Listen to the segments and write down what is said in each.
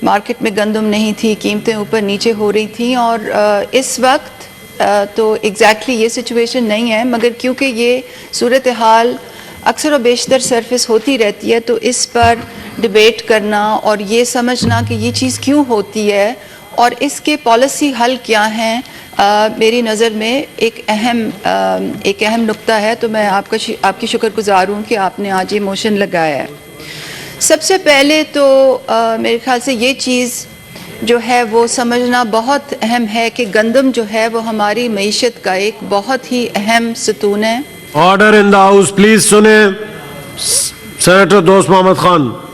Market में गंदम नहीं थी, कीमतें ऊपर नीचे हो रही थी और इस वक्त तो एग्जैक्टली ये सिचुएशन नहीं है, मगर क्योंकि ये सूरत हाल अक्सर और बेशतर सरफेस होती रहती है, तो इस पर डिबेट करना और ये समझना कि ये चीज़ क्यों होती है और इसके पॉलिसी हल क्या हैं, मेरी नज़र में एक अहम नुक्ता है। तो मैं आपकी शुक्रगुजार हूँ कि आपने आज ये मोशन लगाया है। सबसे पहले तो मेरे ख्याल से ये चीज़ जो है वो समझना बहुत अहम है कि गंदम जो है वो हमारी मईशत का एक बहुत ही अहम सतून है। Order in the house please सुने। सेनेटर दोस्त मोहम्मद खान।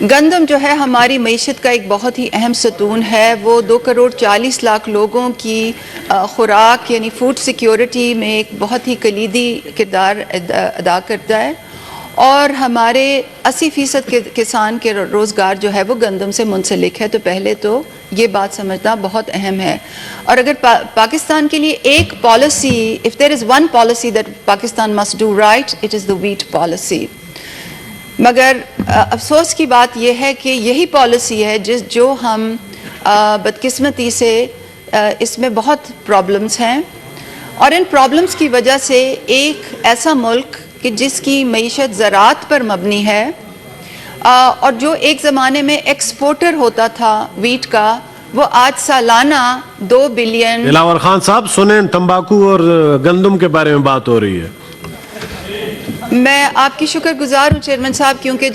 गंदम जो है हमारी मईशत का एक बहुत ही अहम सतून है। वो 2,40,00,000 लोगों की खुराक यानी फूड सिक्योरिटी में एक बहुत ही कलीदी किरदार अदा करता है और हमारे 80% के किसान के रोज़गार जो है वो गंदम से मुंसलिक है। तो पहले तो ये बात समझना बहुत अहम है। और अगर पाकिस्तान के लिए एक policy, if there is one policy that Pakistan must do right, it is the wheat policy. मगर अफसोस की बात यह है कि यही पॉलिसी है जो हम बदकिस्मती से इसमें बहुत प्रॉब्लम्स हैं और इन प्रॉब्लम्स की वजह से एक ऐसा मुल्क कि जिसकी मईशत ज़राअत पर मबनी है और जो एक ज़माने में एक्सपोर्टर होता था वीट का, वो आज सालाना 2 बिलियन। दिलावर खान साहब सुने, तंबाकू और गंदम के बारे में बात हो रही है। मैं आपकी शुक्रगुजार हूँ चेयरमैन साहब, क्योंकि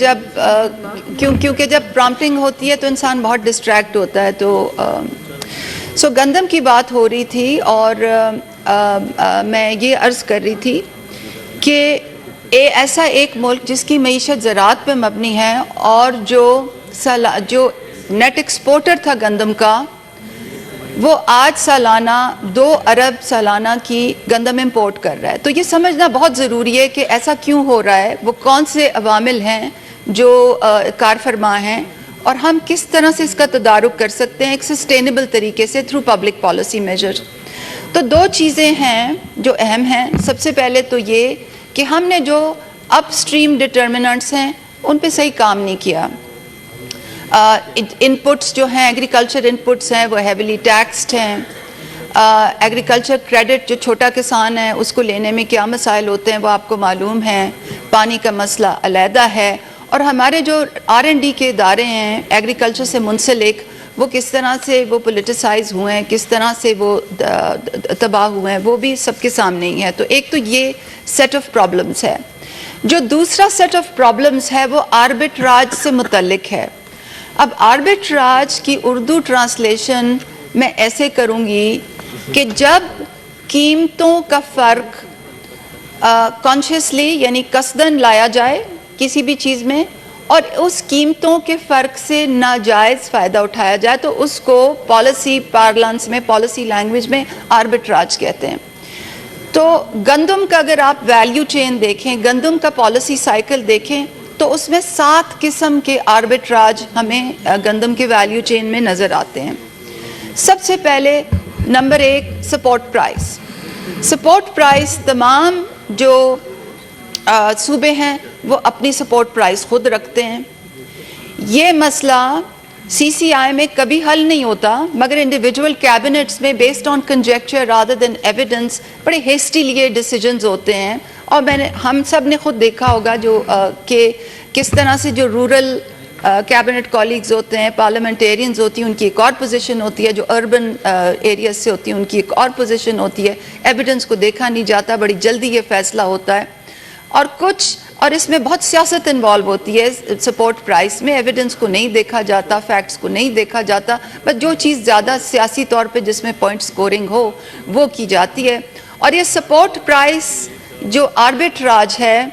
जब प्रॉम्प्टिंग होती है तो इंसान बहुत डिस्ट्रैक्ट होता है। तो गंदम की बात हो रही थी और मैं ये अर्ज़ कर रही थी कि ऐसा एक मुल्क जिसकी मईशत ज़राअत पे मबनी है और जो नेट एक्सपोर्टर था गंदम का, वो आज सालाना 2 अरब सालाना की गंदम इंपोर्ट कर रहा है। तो ये समझना बहुत ज़रूरी है कि ऐसा क्यों हो रहा है, वो कौन से अवामिल हैं जो कार फरमा हैं और हम किस तरह से इसका तदारुक कर सकते हैं एक सस्टेनेबल तरीके से थ्रू पब्लिक पॉलिसी मेजर। तो 2 चीज़ें हैं जो अहम हैं। सबसे पहले तो ये कि हमने जो अपस्ट्रीम डिटर्मिनेंट्स हैं उन पे सही काम नहीं किया। इनपुट्स जो हैं, एग्रीकल्चर इनपुट्स हैं, वो हेविली टैक्स्ड हैं। एग्रीकल्चर क्रेडिट जो छोटा किसान है उसको लेने में क्या मसाइल होते हैं वो आपको मालूम है। पानी का मसला अलहदा है और हमारे जो R&D के इदारे हैं एग्रीकल्चर से मुंसलिक, वो किस तरह से वो पोलिटिसाइज हुए हैं, किस तरह से वो तबाह हुए हैं, वो भी सबके सामने ही है। तो एक तो ये सेट ऑफ प्रॉब्लम्स है। जो दूसरा सेट ऑफ प्रॉब्लम्स है वो आर्बिट्राज से मुतल्लिक है। अब आर्बिट्राज की उर्दू ट्रांसलेशन मैं ऐसे करूँगी कि जब कीमतों का फ़र्क कॉन्शियसली यानी कसदन लाया जाए किसी भी चीज़ में और उस कीमतों के फ़र्क से नाजायज़ फ़ायदा उठाया जाए, तो उसको पॉलिसी पार्लांस में, पॉलिसी लैंग्वेज में आर्बिट्राज कहते हैं। तो गंदम का अगर आप वैल्यू चेन देखें, गंदम का पॉलिसी साइकिल देखें, तो उसमें 7 किस्म के आर्बिट्राज हमें गंदम के वैल्यू चेन में नज़र आते हैं। सबसे पहले number 1 support price. Support price तमाम जो सूबे हैं वो अपनी सपोर्ट प्राइस खुद रखते हैं। ये मसला CCI में कभी हल नहीं होता, मगर इंडिविजुअल कैबिनेट्स में based on conjecture rather than evidence बड़े हेस्टीली ये डिसीजंस होते हैं। और हम सब ने खुद देखा होगा कि किस तरह से जो रूरल कैबिनेट कॉलीग्स होते हैं, पार्लियामेंटेरियंस होती हैं, उनकी एक और पोजीशन होती है, जो अर्बन एरियाज से होती है उनकी एक और पोजीशन होती है। एविडेंस को देखा नहीं जाता, बड़ी जल्दी ये फैसला होता है और इसमें बहुत सियासत इन्वॉल्व होती है। सपोर्ट प्राइस में एविडेंस को नहीं देखा जाता, फैक्ट्स को नहीं देखा जाता, बस जो चीज़ ज़्यादा सियासी तौर पे जिसमें पॉइंट स्कोरिंग हो वो की जाती है। और ये सपोर्ट प्राइस जो आर्बिट्राज है,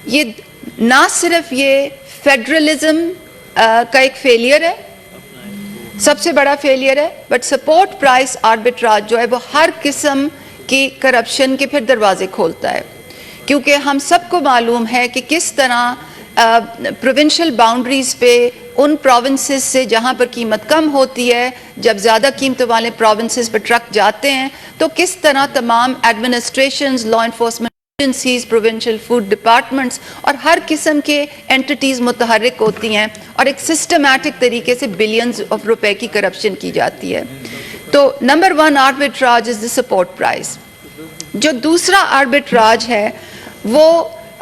ये ना सिर्फ ये फेडरलिज्म का एक फेलियर है, सबसे बड़ा फेलियर है, बट सपोर्ट प्राइस आर्बिट्राज जो है वो हर किस्म की करप्शन के फिर दरवाजे खोलता है। क्योंकि हम सबको मालूम है कि किस तरह प्रोविंशियल बाउंड्रीज पे उन प्रोविंसेस से जहाँ पर कीमत कम होती है, जब ज़्यादा कीमत वाले प्रोविंसेस पर ट्रक जाते हैं, तो किस तरह तमाम administrations, law enforcement agencies, provincial food departments और हर किस्म के एंटिटीज़ मुतहर्रिक होती हैं और एक सिस्टमैटिक तरीके से बिलियंस ऑफ रुपए की करप्शन की जाती है। तो number 1 arbitrage is the support price. जो दूसरा आर्बिट्राज है वो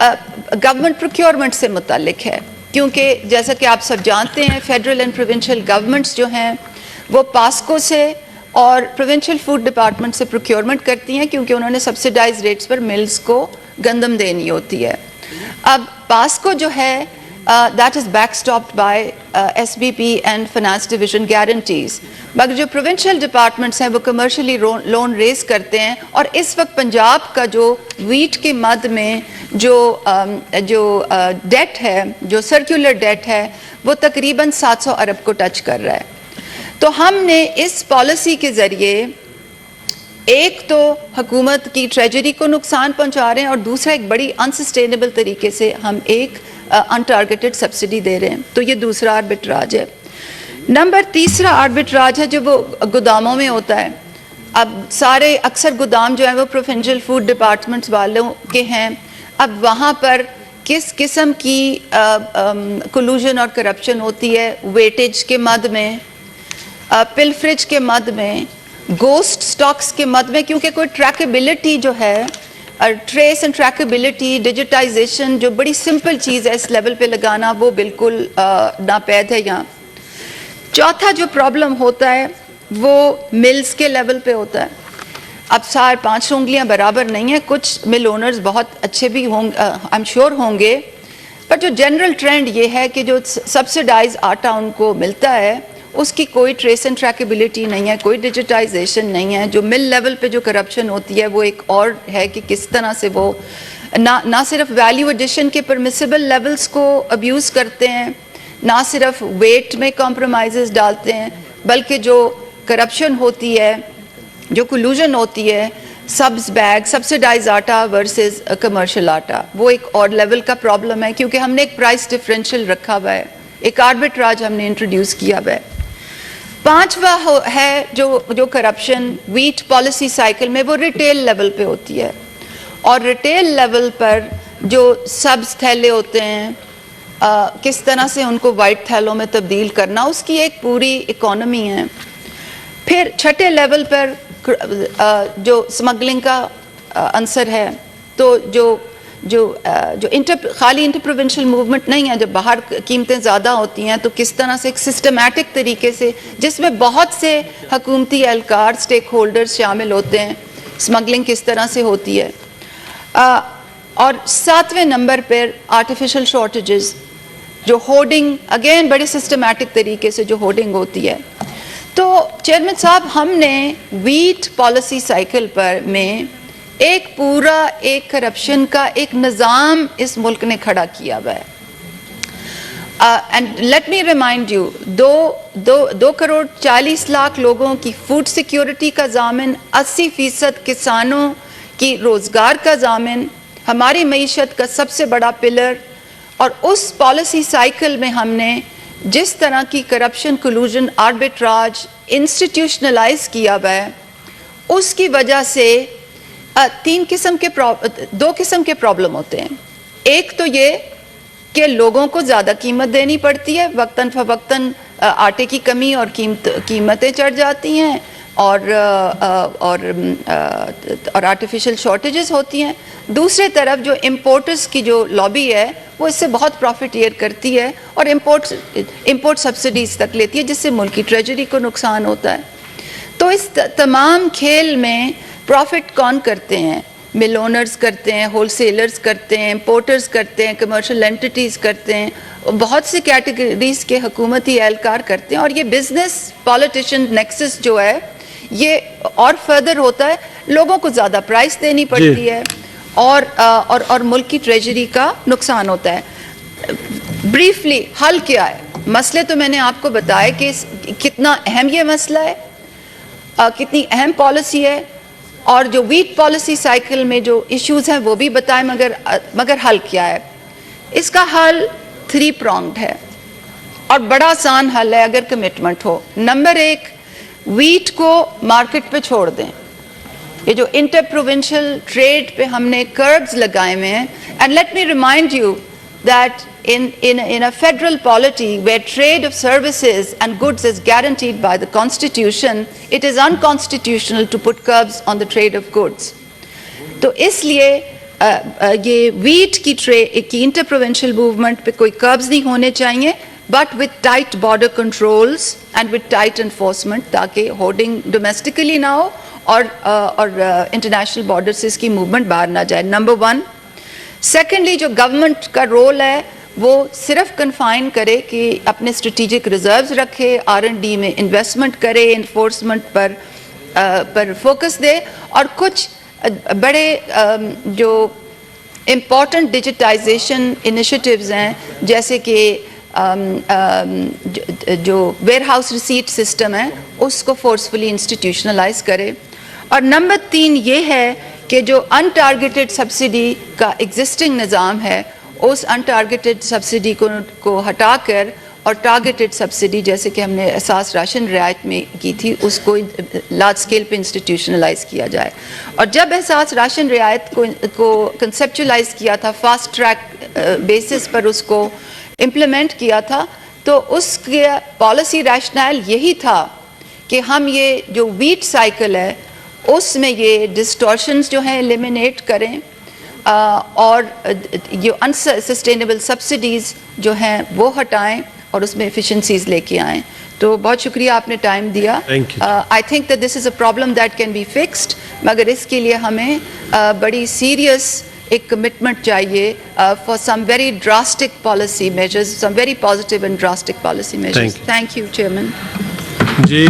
गवर्नमेंट प्रोक्योरमेंट से मुताल्लिक है, क्योंकि जैसा कि आप सब जानते हैं फेडरल एंड प्रोविंशियल गवर्नमेंट्स जो हैं वो पास्को से और प्रोविंशियल फूड डिपार्टमेंट से प्रोक्योरमेंट करती हैं, क्योंकि उन्होंने सब्सिडाइज रेट्स पर मिल्स को गंदम देनी होती है। अब पास्को जो है that is backstopped by SBP and finance division guarantees, मगर जो प्रोविंशियल डिपार्टमेंट्स हैं वो कमर्शियली लोन रेज करते हैं। और इस वक्त पंजाब का जो वीट के मद में जो डेट है, जो सर्कुलर डेट है, वो तकरीबन 700 अरब को टच कर रहा है। तो हमने इस पॉलिसी के ज़रिए एक तो हुकूमत की ट्रेजरी को नुकसान पहुंचा रहे हैं और दूसरा एक बड़ी अनसस्टेनेबल तरीके से हम एक अनटारगेटेड सब्सिडी दे रहे हैं। तो ये दूसरा आर्बिट्राज है। नंबर तीसरा आर्बिट्राज है जो वो गोदामों में होता है। अब सारे अक्सर गोदाम जो है वो प्रोविंशियल फूड डिपार्टमेंट्स वालों के हैं। अब वहाँ पर किस किस्म की कोलूजन और करप्शन होती है, वेटेज के मद में, पिलफ्रिज के मद में, गोस्ट स्टॉक्स के मद में, क्योंकि कोई ट्रैकेबिलिटी जो है, ट्रेस एंड ट्रैकेबिलिटी, डिजिटाइजेशन जो बड़ी सिंपल चीज़ है इस लेवल पे लगाना, वो बिल्कुल नापैद है यहाँ। चौथा जो प्रॉब्लम होता है वो मिल्स के लेवल पे होता है। अब 4-5 उंगलियाँ बराबर नहीं हैं, कुछ मिल ओनर्स बहुत अच्छे भी होंगे, आई एम श्योर होंगे, पर जो जनरल ट्रेंड ये है कि जो सब्सिडाइज आटा उनको मिलता है उसकी कोई ट्रेस एंड ट्रैकेबिलिटी नहीं है, कोई डिजिटाइजेशन नहीं है। जो मिल लेवल पे जो करप्शन होती है वो एक और है कि किस तरह से वो ना सिर्फ वैल्यू एडिशन के परमिसिबल लेवल्स को अब्यूज़ करते हैं, ना सिर्फ वेट में कॉम्प्रोमाइज़ डालते हैं, बल्कि जो करप्शन होती है, जो कोलूजन होती है, सब्स बैग, सब्सिडाइज आटा वर्सेस कमर्शियल आटा, वो एक और लेवल का प्रॉब्लम है, क्योंकि हमने एक प्राइस डिफरेंशियल रखा हुआ है, एक आर्बिट्राज हमने इंट्रोड्यूस किया हुआ है। पांचवा है जो करप्शन वीट पॉलिसी साइकिल में, वो रिटेल लेवल पे होती है। और रिटेल लेवल पर जो सब्स थैले होते हैं, किस तरह से उनको वाइट थैलों में तब्दील करना, उसकी एक पूरी इकोनॉमी है। फिर छठे लेवल पर जो स्मगलिंग का आंसर है, तो जो खाली इंटर प्रोविंशियल मूवमेंट नहीं है, जब बाहर कीमतें ज़्यादा होती हैं तो किस तरह से एक सिस्टमैटिक तरीके से, जिसमें बहुत से हुकूमती एहलकार, स्टेक होल्डर्स शामिल होते हैं, स्मगलिंग किस तरह से होती है। और 7वें नंबर पर आर्टिफिशियल शॉर्टेजेस, जो होर्डिंग, अगेन बड़े सिस्टमैटिक तरीके से जो होर्डिंग होती है। तो चेयरमैन साहब, हमने वीट पॉलिसी साइकिल पर में एक करप्शन का एक निज़ाम इस मुल्क ने खड़ा किया हुआ है। And let me remind you, 2 crore 40 lakh लोगों की फूड सिक्योरिटी का जामिन, 80% किसानों की रोज़गार का जामिन, हमारी मईशत का सबसे बड़ा पिलर। और उस पॉलिसी साइकिल में हमने जिस तरह की करप्शन, कोलूजन, आर्बिट्राज इंस्टीट्यूशनलाइज किया हुआ है, उसकी वजह से 2 किस्म के प्रॉब्लम होते हैं। एक तो ये कि लोगों को ज़्यादा कीमत देनी पड़ती है, वक्तन फवक्तन आटे की कमी और कीमतें चढ़ जाती हैं, और आर्टिफिशियल शॉर्टेजेस होती हैं। दूसरे तरफ जो इम्पोर्टर्स की जो लॉबी है वो इससे बहुत प्रॉफिटियर करती है और इम्पोर्ट सब्सिडीज़ तक लेती है, जिससे मुल्क की ट्रेजरी को नुकसान होता है। तो इस तमाम खेल में प्रॉफिट कौन करते हैं? मिल ओनर्स करते हैं, होलसेलर्स करते हैं, इम्पोर्टर्स करते हैं, कमर्शियल एंटिटीज़ करते हैं, बहुत सी कैटेगरीज के हुकूमती एहलकार करते हैं। और ये बिजनेस पॉलिटिशियन नेक्सस जो है ये और फर्दर होता है, लोगों को ज़्यादा प्राइस देनी पड़ती है और मुल्क की ट्रेजरी का नुकसान होता है। ब्रीफली हल क्या है? मसले तो मैंने आपको बताया कि कितना अहम ये मसला है, कितनी अहम पॉलिसी है, और जो वीट पॉलिसी साइकिल में जो इश्यूज हैं वो भी बताएं, मगर हल क्या है? इसका हल 3 pronged है और बड़ा आसान हल है अगर कमिटमेंट हो। नंबर 1, वीट को मार्केट पे छोड़ दें। یہ جو انٹر پروونشل ٹریڈ پہ ہم نے کربز لگائے ہوئے ہیں. And let me remind you that in a federal polity where trade of services and goods is guaranteed by the Constitution, it is unconstitutional to put curbs on the trade of goods. تو اس لیے یہ wait کی inter provincial movement پہ کوئی قبض نہیں ہونے چاہیے, but with tight border controls and with tight enforcement, تاکہ ہورڈنگ ڈومیسٹکلی نہ ہو اور انٹرنیشنل بارڈر سے اس کی موومنٹ باہر نہ جائے. نمبر 1. سیکنڈلی, جو گورنمنٹ کا رول ہے وہ صرف کنفائن کرے کہ اپنے اسٹریٹجک ریزروز رکھے, R&D میں انویسٹمنٹ کرے, انفورسمنٹ پر فوکس دے, اور کچھ بڑے جو امپورٹنٹ ڈیجیٹائزیشن انیشیٹیوز ہیں جیسے کہ جو ویئر ہاؤس ریسیٹ سسٹم ہے اس کو فورسفلی انسٹیٹیوشنلائز کرے. اور نمبر 3 یہ ہے کہ جو ان ٹارگیٹڈ سبسڈی کا ایگزسٹنگ نظام ہے اس ان ٹارگیٹڈ سبسڈی کو ہٹا کر اور ٹارگیٹڈ سبسڈی جیسے کہ ہم نے اساس راشن رعایت میں کی تھی اس کو لارج اسکیل پہ انسٹیٹیوشنلائز کیا جائے. اور جب اساس راشن رعایت کو کنسیپچولائز کیا تھا, فاسٹ ٹریک بیسس پر اس کو امپلیمنٹ کیا تھا, تو اس کا پالیسی ریشنل یہی تھا کہ ہم یہ جو ویٹ سائیکل ہے اس میں یہ ڈسٹورشنز جو ہیں ایلیمینیٹ کریں اور یہ انسسٹینیبل سبسڈیز جو ہیں وہ ہٹائیں اور اس میں ایفیشنسیز لے کے آئیں. تو بہت شکریہ آپ نے ٹائم دیا. I think that this is a problem that can be fixed, مگر اس کے لیے ہمیں بڑی سیریس ایک کمٹمنٹ چاہیے for some very drastic policy measures, some very positive and drastic policy measures. Thank you chairman. G